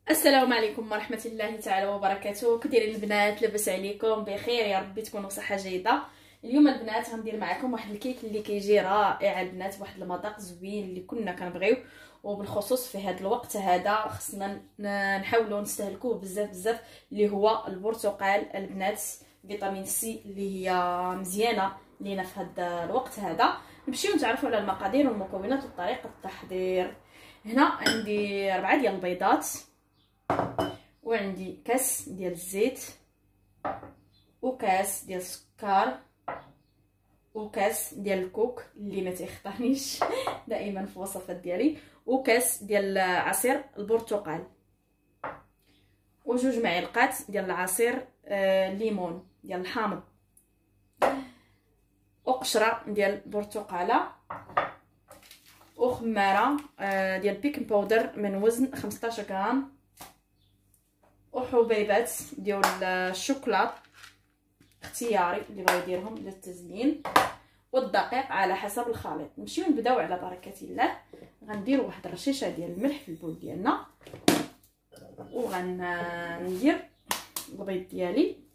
السلام عليكم ورحمه الله تعالى وبركاته. كديرين البنات؟ لاباس عليكم؟ بخير يا ربي تكونوا صحه جيده. اليوم البنات غندير معكم واحد الكيك اللي كيجي رائع البنات، بواحد المذاق زوين اللي كنا كنبغيو، وبالخصوص في هذا الوقت هذا خصنا نحاولوا نستهلكوه بزاف بزاف، اللي هو البرتقال البنات. فيتامين سي اللي هي مزيانه لينا في هذا الوقت هذا. نمشيو نتعرفوا على المقادير والمكونات وطريقه التحضير. هنا عندي 4 ديال البيضات، وعندي كاس ديال الزيت، وكاس ديال السكر، وكاس ديال الكوك اللي ما تيخطانيش دائما في الوصفات ديالي، وكاس ديال عصير البرتقال، وجوج معالق ديال العصير الليمون ديال الحامض، وقشره ديال البرتقاله، وخماره ديال بيكنج باودر من وزن 15 غرام، وحبيبات ديال الشوكولاط اختياري اللي بغا يديرهم للتزيين، والدقيق على حسب الخليط. نمشيو نبداو على بركه الله. غندير واحد الرشيشه ديال الملح في البول ديالنا، وغندير البيض ديالي،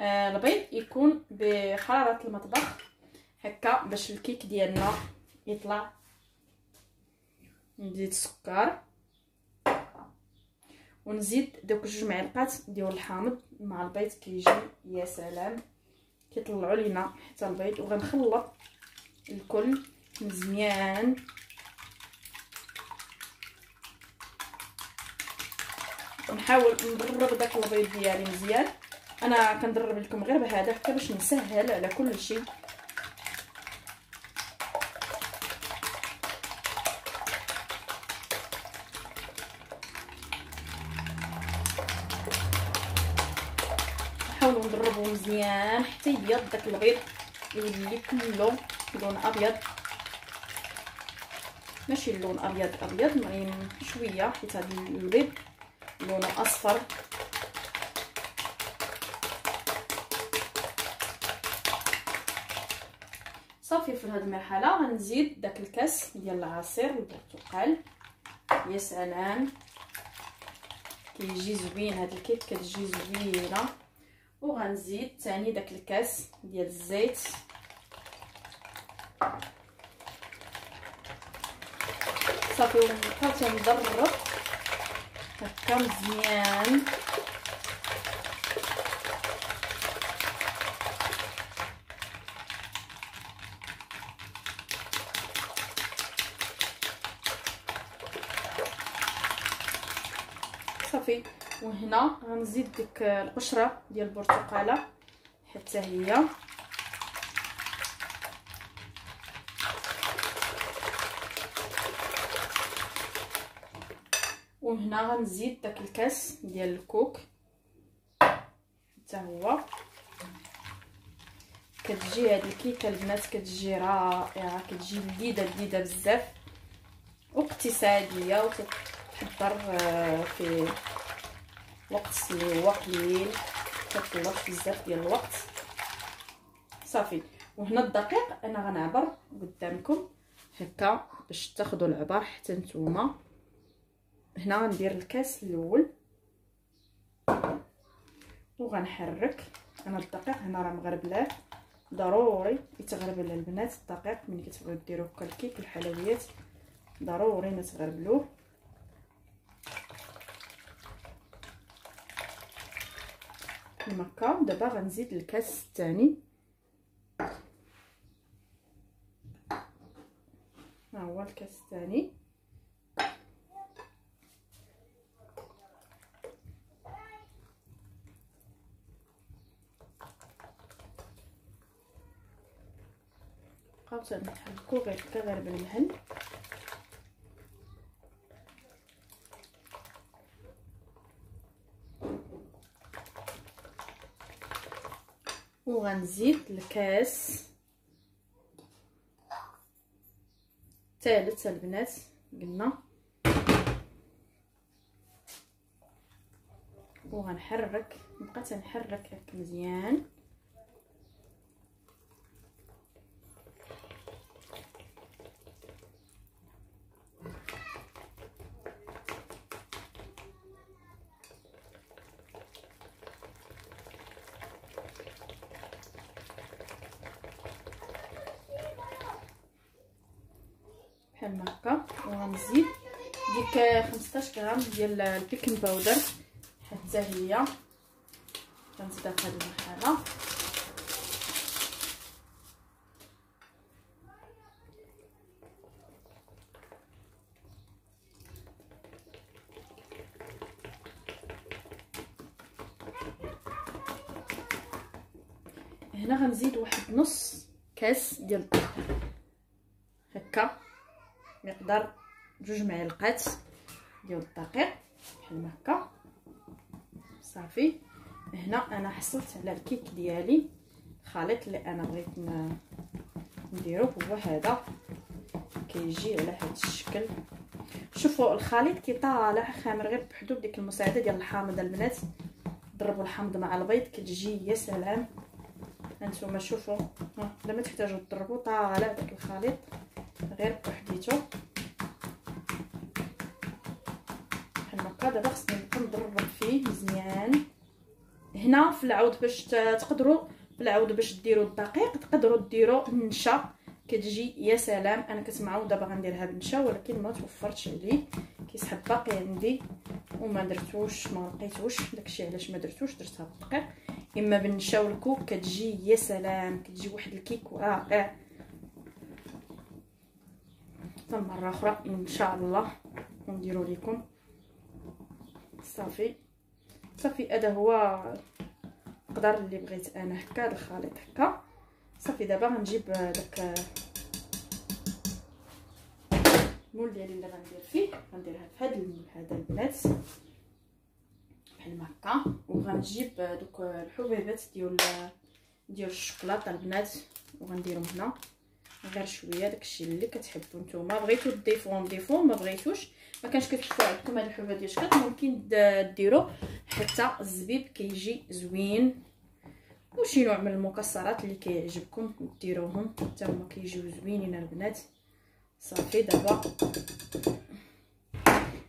البيض يكون بحراره المطبخ هكا باش الكيك ديالنا يطلع. نزيد السكر، ونزيد دوك 2 معالق ديال الحامض مع البيض، كيجي يا سلام، كيطلعوا لينا حتى البيض. وغنخلط الكل مزيان، ونحاول ندرب داك البيض ديالي مزيان. انا كندرب لكم غير بهذا هكا باش نسهل على كل شيء. نحاولوا ندربوا مزيان حتى يبيض داك البيض، يولي كله لون ابيض، ماشي اللون ابيض المهم شويه، حيت هذا البيض لونه اصفر. صافي في هذه المرحله غنزيد داك الكاس ديال العصير البرتقال. يا سلام كيجي زوين هذا الكيك، كتجي زوينه. وغنزيد ثاني داك الكاس ديال الزيت، صافي ونبقاو تندرب هكا مزيان. صافي وهنا غنزيد ديك القشره ديال البرتقاله حتى هي، وهنا غنزيد داك الكاس ديال الكوك حتى هو. كتجي هاد الكيكه البنات كتجي رائعه، كتجي لذيذه بزاف واقتصاديه، وتتحضر في وقت اللي هو قليل، كتطلب بزاف ديال الوقت. صافي وهنا الدقيق انا غنعبر قدامكم هكا باش تاخذوا العبار حتى نتوما. هنا غندير الكاس الاول وغنحرك. انا الدقيق هنا راه مغربلاه، ضروري يتغربل البنات الدقيق ملي كتبغيو ديروا هكا الكيك والحلويات، ضروري نتغربلوه. كما هكا. دابا غنزيد الكاس الثاني، ها هو الكاس الثاني. بقاو تنحركو غير هكا غير بالمهل. وغنزيد الكاس الثالث البنات قلنا. وغنحرك، نبقى تنحرك هكا مزيان. بحال هكا. وغنزيد ديك 15 غرام ديال البيكين باودر حتى هي كنزيدها في هذه المرحله. هنا غنزيد واحد نص كاس ديال الدقيق هكا، مقدار 2 معالق ديال الدقيق بحال هكا. صافي. هنا انا حصلت على الكيك ديالي، الخليط اللي انا بغيت نديرو هو هذا، كيجي على هذا الشكل. شوفوا الخليط كي طالع خامر غير بحدو بديك المساعده ديال الحامض البنات. ضربوا الحامض مع البيض كتجي يا سلام. هانتوما شوفوا، لا ما تحتاجوا تضربوا، طالع داك الخليط غير بوحديتو بحال هكا. دابا خصني نبقى نضرب فيه مزيان. هنا في العود باش تقدروا في العود باش ديروا الدقيق تقدروا ديروا النشا، كتجي يا سلام. انا كتسمعوا دابا غنديرها بالنشا ولكن ما توفرتش عليه، كيسحب باقي عندي وما درتوش، ما لقيتوش، داكشي علاش ما درتوش. درتها بالدقيق اما بالنشا والكوك كتجي يا سلام، كتجي واحد الكيك رائع. حتى مره اخرى ان شاء الله نديرو لكم. صافي صافي، هذا هو المقدار اللي بغيت انا هكا، هذا الخليط هكا. صافي دابا غنجيب داك المول ديالي اللي غندير فيه، غنديرها في هذا البنات بحال هكا. وغنجيب دوك الحبيبات ديال الشوكولاته البنات وغنديرهم هنا غير شويه، داكشي اللي كتحبوا نتوما. بغيتو تضيفوا ما بغيتوش ما كانش كتشوفوا عندكم هاد الحبيبات ديال الشوكولاته ممكن ديروا حتى الزبيب كيجي زوين. وشي نوع من المكسرات اللي كيعجبكم ديروهم حتى هما كيجيو زوينين البنات. صافي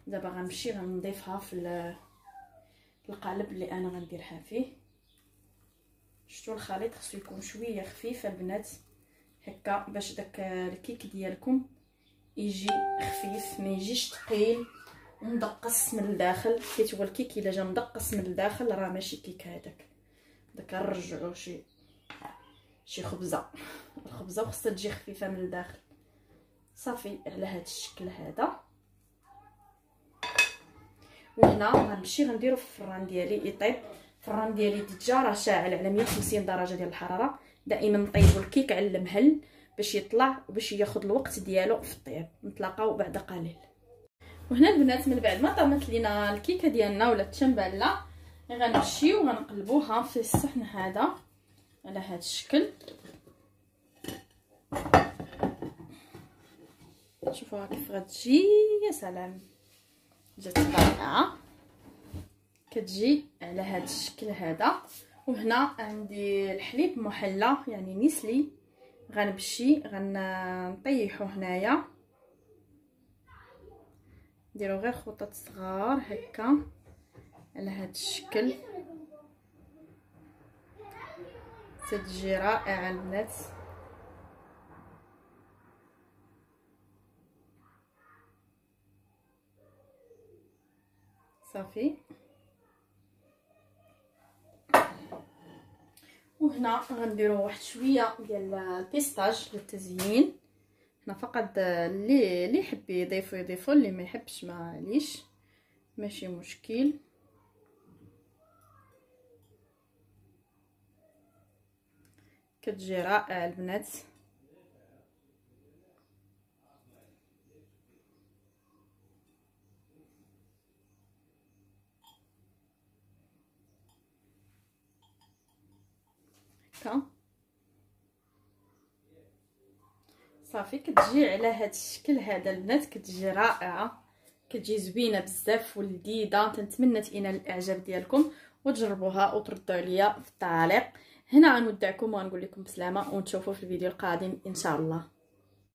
دابا غنمشي غنضيفها في القالب اللي انا غنديرها فيه. شفتوا الخليط خصو يكون شويه خفيف البنات هكا باش داك الكيك ديالكم يجي خفيف، ما يجيش ثقيل ومدقص من الداخل. حيت هو الكيك الا جا مدقص من الداخل راه ماشي كيك. هذاك نرجعوا شي خبزه، الخبزه خصها تجي خفيفه من الداخل. صافي على هذا الشكل هذا. وهنا غنمشي غنديرو في الفران ديالي يطيب. الفران ديالي ديجا راه شاعل على 150 درجه ديال الحراره. دائما نطيبوا الكيك على المهل باش يطلع وباش ياخذ الوقت ديالو في الطياب. نتلاقاو بعد قليل. وهنا البنات من بعد ما طابت لينا الكيكه ديالنا ولا تشمباله، غنمشيو وغنقلبوها في الصحن هذا على هذا الشكل. شوفوها كيف غتجي يا سلام، جات رائعه. كتجي على هذا الشكل هذا. وهنا عندي الحليب محلى يعني نسلي، غنمشي غنطيحو هنايا. نديرو غير خطوط صغار هكا على هذا الشكل. تتجي رائعه البنات. صافي. وهنا غنديروا واحد شويه ديال البيستاج للتزيين. هنا فقط اللي يحب يضيفوا اللي ما يحبش معليش، ماشي مشكل. كتجي رائعه البنات. صافي كتجي على هذا الشكل هذا البنات، كتجي رائعه، كتجي زوينه بزاف ولذيذه. تنتمنى تنال الاعجاب ديالكم وتجربوها وتردوا عليا في التعاليق. هنا غنودعكم ونقول لكم بسلامه ونتشوفوا في الفيديو القادم ان شاء الله.